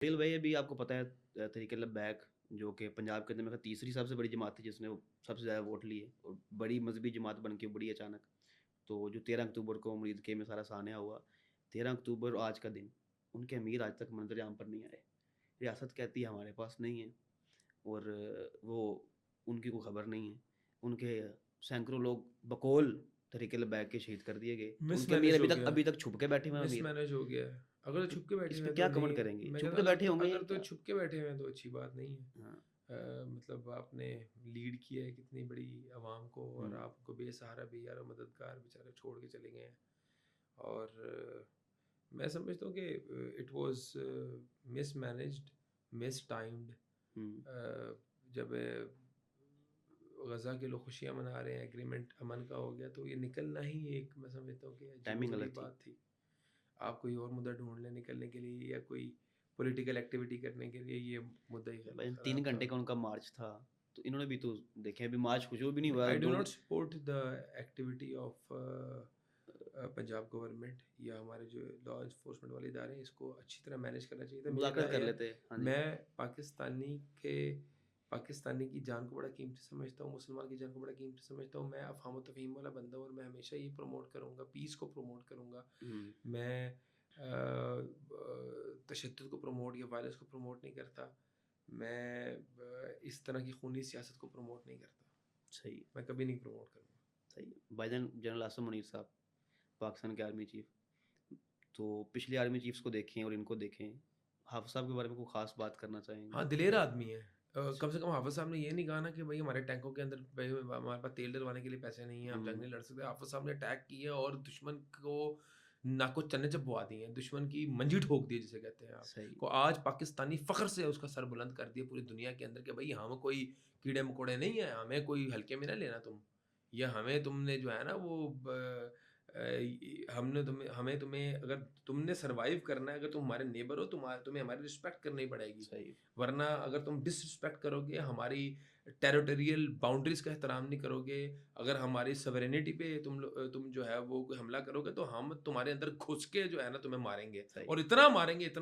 Rail بھائی ابھی آپ کو پتہ ہے تحریک لبیک جو کہ پنجاب کے اندر میں تیسری سب سے بڑی جماعت تھی جس نے سب سے زیادہ ووٹ لیے اور بڑی مذہبی جماعت بن کے بڑی اچانک. تو جو 13 اکتوبر کو مرید کے میں سارا سانحہ ہوا, 13 اکتوبر آج کا دن, ان کے امیر آج تک منظر عام پر نہیں آئے. ریاست کہتی ہے ہمارے پاس نہیں ہے, اور وہ ان کی کوئی خبر نہیں ہے. ان کے سینکڑوں لوگ بقول تحریک لبیک کے شہید کر دیے گئے. ان مس کے امیر مینج ہو گیا ابھی تک چھپ کے بیٹھے ہوئے ہیں. مس امیر مینج ہو گیا ہے. اگر تو چھپ کے بیٹھے اس ہوئے پہ ہیں کیا تو کمنٹ نہیں, کریں گے؟ میں چھپ کہتا کے ہوں بیٹھے ہوں گے اگر تو کیا؟ چھپ کے بیٹھے ہوئے ہیں تو اچھی بات نہیں ہے. ہاں. مطلب آپ نے لیڈ کیا ہے کتنی بڑی عوام کو, اور آپ کو بے سہارا بے یار و مددگار بیچارے چھوڑ کے چلے گئے ہیں. اور میں سمجھتا ہوں کہ it was miss managed, miss timed. جب غزہ کے لوگ خوشیاں منا رہے ہیں, ایگریمنٹ امن کا ہو گیا, تو یہ نکلنا ہی ایک میں سمجھتا ہوں کہ عجیب و ٹائمنگ غریب غلط تھی. بات تھی. آپ کوئی اور مدعا ڈھونڈ لیں نکلنے کے لیے, یا کوئی پولیٹیکل ایکٹیویٹی کرنے کے لیے, یہ مدعا ہی خراب 3 تھا. گھنٹے کا ان کا مارچ تھا, تو انہوں نے بھی تو دیکھیں ابھی مارچ کچھ بھی نہیں ہوا. I do not support the activity of Punjab government یا ہمارے جو لا انفورسمنٹ والے ادارے ہیں, اس کو اچھی طرح مینیج کرنا چاہیے تھا. مذاکرات کر لیتے. ہاں جی. میں پاکستانی کی جان کو بڑا قیمتی سمجھتا ہوں, مسلمان کی جان کو بڑا قیمتی سمجھتا ہوں. میں افہام و تفہیم والا بندہ ہوں, اور میں ہمیشہ یہ پروموٹ کروں گا, پیس کو پروموٹ کروں گا. میں تشدد کو پروموٹ یا وائلنس کو پروموٹ نہیں کرتا. میں اس طرح کی خونی سیاست کو پروموٹ نہیں کرتا. صحیح, میں کبھی نہیں پروموٹ کروں گا. صحیح. بھائی جان جنرل عاصم منیر صاحب پاکستان کے آرمی چیف, تو پچھلے آرمی چیفس کو دیکھیں اور ان کو دیکھیں, حافظ صاحب کے بارے میں کوئی خاص بات کرنا چاہیں گے؟ ہاں, دلیر آدمی ہے. کم سے کم حافظ صاحب نے یہ نہیں کہا نا کہ بھائی ہمارے ٹینکوں کے اندر ہمارے پاس تیل ڈلوانے کے لیے پیسے نہیں ہیں, ہم جنگ نہیں لڑ سکتے. حافظ صاحب نے اٹیک کیا اور دشمن کو ناکو چنے چبوا دیے ہیں, دشمن کی منجی ٹھوک دی جسے کہتے ہیں آپ کو. آج پاکستانی فخر سے اس کا سر بلند کر دیا پوری دنیا کے اندر کہ بھائی ہم کوئی کیڑے مکوڑے نہیں ہیں, ہمیں کوئی ہلکے میں نہ لینا تم, یا ہمیں تم نے جو ہے نا وہ تمہیں اگر تم نے سروائیو کرنا ہے, اگر تم ہمارے نیبر ہو, تمہیں ہماری رسپیکٹ کرنی پڑے گی. ورنہ اگر تم ڈس رسپیکٹ کرو گے, ہماری ٹیریٹوریل باؤنڈریز کا احترام نہیں کرو گے, اگر ہماری سوورینٹی پہ تم جو ہے وہ کوئی حملہ کرو گے, تو ہم تمہارے اندر گھس کے جو ہے نا تمہیں ماریں گے. اور اتنا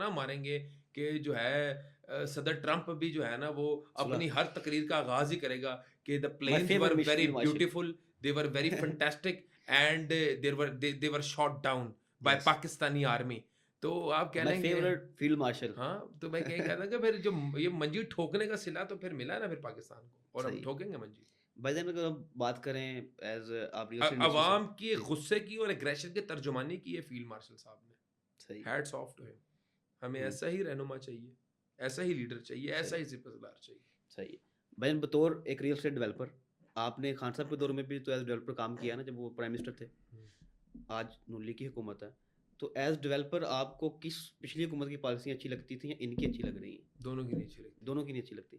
ماریں گے کہ جو ہے صدر ٹرمپ بھی جو ہے نا وہ اپنی ہر تقریر کا آغاز ہی کرے گا کہ the planes were very beautiful, they were very fantastic and they were shot down by Pakistani army. تو آپ کہہ لیں گے فیلڈ مارشل. ہاں, تو میں کہہ رہا کہ پھر جو یہ منجی ٹھوکنے کا صلہ تو پھر ملا نا پھر پاکستان کو, اور ہم ٹھوکیں گے منجی. بھائی جان اگر ہم بات کریں ایز آپ عوام کی غصے کی اور ایگریشن کے ترجمانی کی ہے فیلڈ مارشل صاحب نے. ہیٹس آف ٹو ہم. ہمیں ایسا ہی رہنما چاہیے, ایسا ہی لیڈر چاہیے, ایسا ہی سپاسالار چاہیے. صحیح. بھائی جان بطور ایک ریئل اسٹیٹ ڈیولپر, آپ نے خان صاحب کے دور میں بھی تو ایز ڈیولپر کام کیا نا جب وہ پرائم منسٹر تھے. آج نون لیگ کی حکومت ہے, تو ایز ڈیولپر آپ کو کس پچھلی حکومت کی پالیسیاں اچھی لگتی تھیں یا ان کی اچھی لگ رہی ہیں؟ دونوں کی نہیں اچھی لگتی. دونوں کی نہیں اچھی لگتی.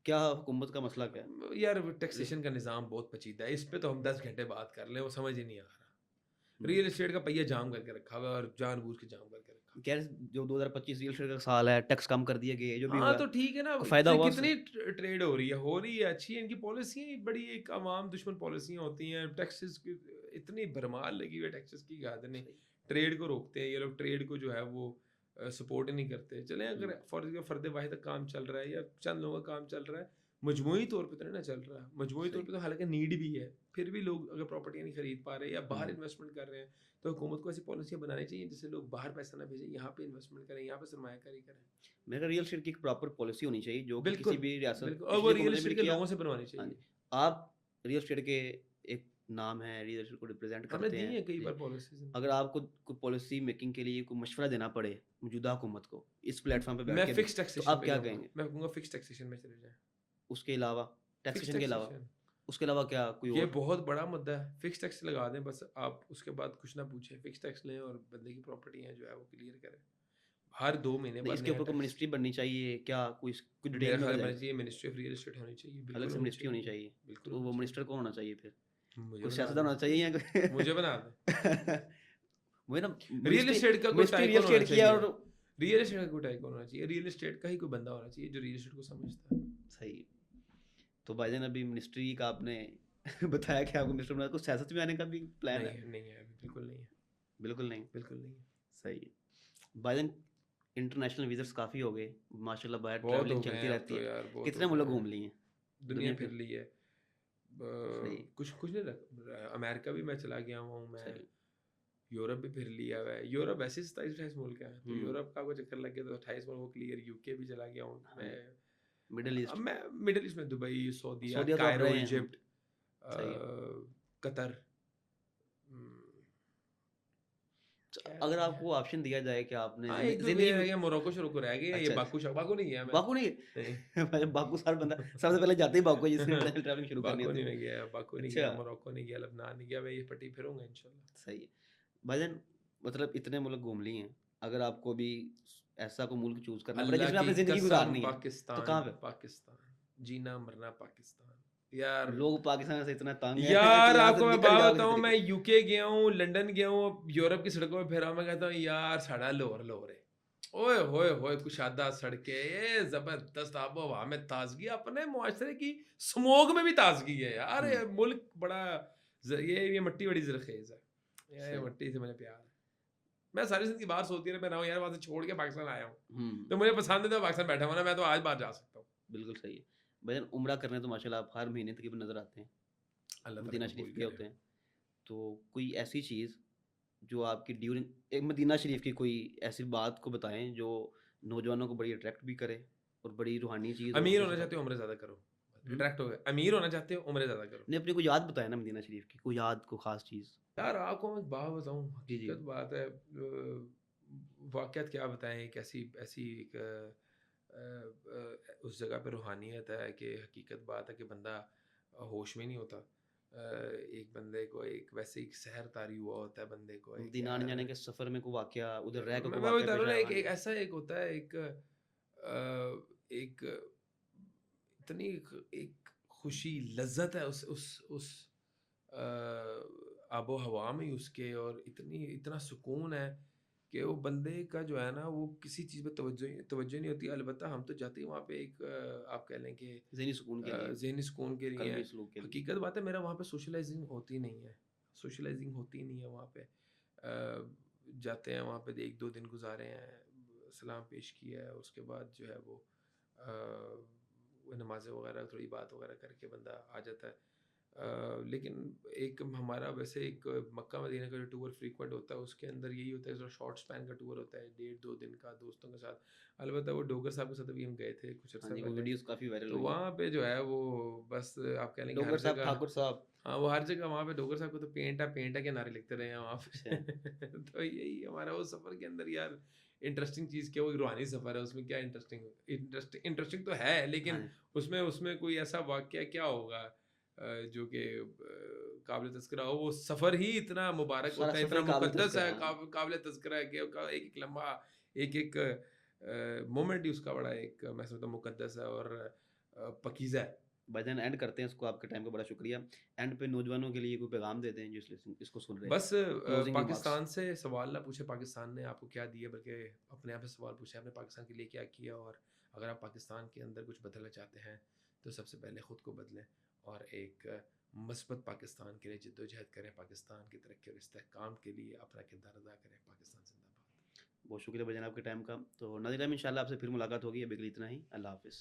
کیا حکومت کا مسئلہ کیا ہے یار؟ ٹیکسیشن کا نظام بہت پیچیدہ ہے, اس پہ تو ہم 10 گھنٹے بات کر لیں, وہ سمجھ ہی نہیں آ رہا. ریئل اسٹیٹ کا پہیہ جام کر کے رکھا ہوا ہے, اور جان بوجھ کے جام کر کے رکھا. کیا جو 2025 ریئل اسٹیٹ کا سال ہے, ٹیکس کم کر دیے گئے, جو بھی ہاں تو ٹھیک ہے نا, فائدہ ہوا, کتنی ٹریڈ ہو رہی ہے اچھی ہے. ان کی پالیسیاں بڑی ایک عوام دشمن پالیسیاں ہوتی ہیں. ٹیکسز کی اتنی بھرمار لگی ہوئی ہے ٹیکسز کی, یاد نہیں. ٹریڈ کو روکتے ہیں یہ لوگ, ٹریڈ کو جو ہے وہ سپورٹ نہیں کرتے. چلیں اگر فرد واحد کا کام چل رہا ہے یا چند لوگوں کا کام چل رہا ہے, مجموعی طور پہ تو نہیں نا چل رہا. مجموعی طور پہ تو حالانکہ نیڈ بھی ہے, پھر بھی لوگ اگر پراپرٹیاں نہیں خرید پا رہے یا باہر انویسٹمنٹ کر رہے ہیں, تو حکومت کو ایسی پالیسیاں بنانی چاہیے جس سے لوگ باہر پیسہ نہ بھیجیں, یہاں پہ انویسٹمنٹ کریں, یہاں پہ سرمایہ کاری کریں. میرا ریئل اسٹیٹ کی ایک پراپر پالیسی ہونی چاہیے جو کسی بھی ریاست, اور وہ ریئل اسٹیٹ کے لوگوں سے بنوانی چاہیے. آپ ریئل اسٹیٹ کے ایک نام ہے, ریئل اسٹیٹ کو ریپرزینٹ کرتے ہیں. کئی بار پالیسیز, اگر آپ کو کوئی پالیسی میکنگ کے لیے کوئی مشورہ دینا پڑے موجودہ حکومت کو اس پلیٹ فارم پہ میں بیٹھ کے, فکس ٹیکسیشن آپ کیا کہیں گے؟ میں کہوں گا فکس ٹیکسیشن میں چلے جائیں. اس کے علاوہ ٹیکسیشن کے علاوہ اس کے علاوہ کیا کوئی یہ بہت بڑا مدعا ہے. فکس ٹیکس لگا دیں بس, آپ اس کے بعد کچھ نہ پوچھیں, فکس ٹیکس لیں اور بندے کی پراپرٹی ہیں جو ہے وہ کلیئر کریں. ہر 2 مہینے بعد اس کے اوپر کوئی منسٹری بننی چاہیے کیا؟ کوئی ڈیٹیل میں بننی چاہیے. منسٹری آف ریئل اسٹیٹ ہونی چاہیے, الگ سے منسٹری ہونی چاہیے. بالکل. وہ منسٹر کون ہونا چاہیے پھر؟ مجھے کوئی سیاستدان ہونا چاہیے یا مجھے بنا دیں. وہ نا ریئل اسٹیٹ کا کوئی ٹائکون ہونا چاہیے. اور ریئل اسٹیٹ کا کوئی ٹائکون ہونا چاہیے. ریئل اسٹیٹ کا ہی کوئی بندہ ہونا چاہیے جو ریئل اسٹیٹ کو سمجھتا ہے. صحیح. تو بھائی جان ابھی منسٹری کا آپ نے بتایا کہ آپ کو منسٹر بنا, کچھ سیاست میں آنے کا بھی پلان ہے؟ نہیں ہے, بالکل نہیں ہے. بالکل نہیں. بالکل نہیں ہے. صحیح. بھائی جان انٹرنیشنل وزٹس کافی ہو گئے ماشاء اللہ، باہر بہت ٹریولنگ ہو گئے چلتی ہیں اب رہتی تو ہے. یار، بہت کتنے ہو ملک گئے گھوم ہیں، لی ہیں دنیا دنیا کے؟ پھر لی ہے. صحیح کچھ نہیں امریکہ بھی میں چلا گیا ہوں میں، صحیح. یورپ بھی پھر لیا ہوا ہے. یورپ ویسے 27-28 ملک ہیں، تو یورپ کا کوئی چکر لگ گیا تو 28 ملک وہ کلیئر. یو کے بھی چلا گیا ہوں ہاں میں. جی. مڈل اب ایسٹ، میں مڈل ایسٹ میں دبئی، سعودیہ، سعودیہ تو آپ کائرو، رہے ہیں ہم. ایجپٹ، صحیح. قطر. اگر آپ کو آپشن دیا جائے کہ آپ نے ہاں ایک دو زندگی رہ میں، گیا، موروکو شروکو رہ گیا. یہ اچھا باکو نہیں گیا میں. باکو نہیں باکو سر بندہ سب سے پہلے جاتے ہی باکو جس نے ٹریولنگ شروع کرنی باکو ہوتی نہیں ہے. میں گیا، باکو نہیں گیا، اچھا موروکو نہیں گیا، لبنان نہیں گیا. میں یہ پٹی پھروں گا انشاءاللہ. صحیح ہے بھائی جان. مطلب اتنے ملک گھوم لی ہیں، اگر آپ کو بھی ایسا کوئی ملک چوز کرنا پڑے جس اللہ میں آپ کی نے زندگی قسم گزارنی ہے، تو پاکستان، کہاں پہ؟ پاکستان جینا مرنا پاکستان. یار لوگ پاکستان سے اتنا تانگ ہیں کہ یار یہاں آپ سے کو میں نکل بات جاؤ کسی بتاؤں، طریقے میں یو کے گیا ہوں، لنڈن گیا ہوں، یورپ کی سڑکوں پہ پھرا، میں کہتا ہوں یار ساڑا لور ہے. اوئے ہوئے ہوئے کشادہ سڑکیں، یہ زبردست آب و ہوا میں تازگی، اپنے معاشرے کی سموگ میں بھی تازگی ہے یار. سے. یہ ملک بڑا یہ مٹی بڑی زرخیز ہے. یہ صحیح. مٹی سے مجھے پیار ہے. میں ساری زندگی باہر سوچتی رہا ہوں یار، وہاں سے چھوڑ کے پاکستان آیا ہوں تو مجھے پسند ہے، تو پاکستان بیٹھا ہوں نا، میں تو آج باہر جا سکتا ہوں. بالکل صحیح ہے بھائی جان. عمرہ کرنے تو ماشاء اللہ آپ ہر مہینے تقریباً نظر آتے ہیں، اللہ تعالیٰ مدینہ قبول شریف کے کرے. ہوتے ہیں. تو کوئی ایسی چیز جو آپ کی ڈیورنگ ایک مدینہ شریف کی کوئی ایسی بات کو بتائیں جو نوجوانوں کو بڑی اٹریکٹ بھی کرے اور بڑی روحانی چیز ہو امیر اسی ہونا ساتھ. چاہتے ہو عمرے زیادہ کرو، اٹریکٹ ہو گئے. امیر ہونا چاہتے ہو عمرے زیادہ کرو. نہیں، اپنی کوئی یاد بتائیں نا مدینہ شریف کی، کوئی یاد کو خاص چیز. یار آپ کو میں بات بتاؤں، جی جی. حقیقت بات ہے. واقعات کیا بتائیں، ایک ایسی ایک اس جگہ پہ روحانیت ہے کہ حقیقت بات ہے کہ بندہ ہوش میں نہیں ہوتا. ایک بندے کو ایک ویسے ایک سحر طاری ہوا ہوتا ہے بندے کو. ایک مدینہ آنے جانے کے سفر میں کوئی واقعہ ادھر رہ کے کوئی میں واقعہ بتا رہا پیش ہوں نا، آیا ہوا؟ ایک ایسا ایک ہوتا ہے، ایک اتنی ایک خوشی لذت ہے اس آب و ہوا میں اس کے، اور اتنا سکون ہے کہ وہ بندے کا جو ہے نا، وہ کسی چیز پہ توجہ نہیں ہوتی. البتہ ہم تو جاتے ہیں وہاں پہ ایک آپ کہہ لیں کہ ذہنی سکون کے لیے، ذہنی سکون کے لیے. قلبی سلوک کے لیے. حقیقت بات ہے، میرا وہاں پہ سوشلائزنگ ہوتی نہیں ہے وہاں پہ. جاتے ہیں وہاں پہ 1-2 دن گزارے ہیں، سلام پیش کیا ہے، اس کے بعد جو ہے وہ نمازیں وغیرہ تھوڑی بات وغیرہ کر کے بندہ آ جاتا ہے. لیکن ایک ہمارا ویسے ایک مکہ مدینہ کا جو ٹور فریکوینٹ ہوتا ہے، اس کے اندر یہی ہوتا ہے، شارٹ سپین کا ٹور ہوتا ہے 1.5-2 دن کا دوستوں کے ساتھ. البتہ وہ ڈوگر صاحب کے ساتھ بھی ہم گئے تھے کچھ ہاں عرصہ جی، وہ پہلے. ویڈیوز کافی وائرل تو ہوئی. وہاں پہ جو ہے وہ بس آپ کہہ لیں کہ ہر ڈوگر صاحب، جگہ، ٹھاکر صاحب. ہاں وہ ہر جگہ وہاں پہ ڈوگر صاحب کو تو پینٹ ہے کے نعرے لکھتے رہے ہیں وہاں پہ. تو یہی ہمارا وہ سفر کے اندر یار انٹرسٹنگ چیز کیا، وہ روحانی سفر ہے، اس میں کیا انٹرسٹنگ تو ہے، لیکن اس میں کوئی ایسا واقعہ کیا ہوگا جو کہ قابل تذکرہ ہو. وہ سفر ہی اتنا مبارک ہوتا ہے، اتنا مقدس ہے، قابل تذکرہ ہے کہ ایک لمحہ، ایک مومنٹ ہی اس کا بڑا ایک میں سمجھتا ہوں مقدس ہے اور پکیزہ ہے. بھائی جان اینڈ کرتے ہیں اس کو. آپ کے ٹائم کا بڑا شکریہ. اینڈ پہ نوجوانوں کے لیے کوئی پیغام دیتے ہیں جو اس کو سن رہے ہیں. بس کلوزنگ ریمارکس. پاکستان سے سوال نہ پوچھے پاکستان نے آپ کو کیا دیا، بلکہ اپنے آپ سے سوال پوچھے آپ نے پاکستان کے لیے کیا کیا. اور اگر آپ پاکستان کے اندر کچھ بدلنا چاہتے ہیں تو سب سے پہلے خود کو بدلیں اور ایک مثبت پاکستان کے لیے جدوجہد کریں. پاکستان کی ترقی اور استحکام کے لیے اپنا کردار ادا کریں. پاکستان زندہ باد. بہت شکریہ بھائی جان آپ کے ٹائم کا. تو ناظرین ان شاء اللہ آپ سے پھر ملاقات ہوگی. ابھی کے لیے اتنا ہی. اللہ حافظ.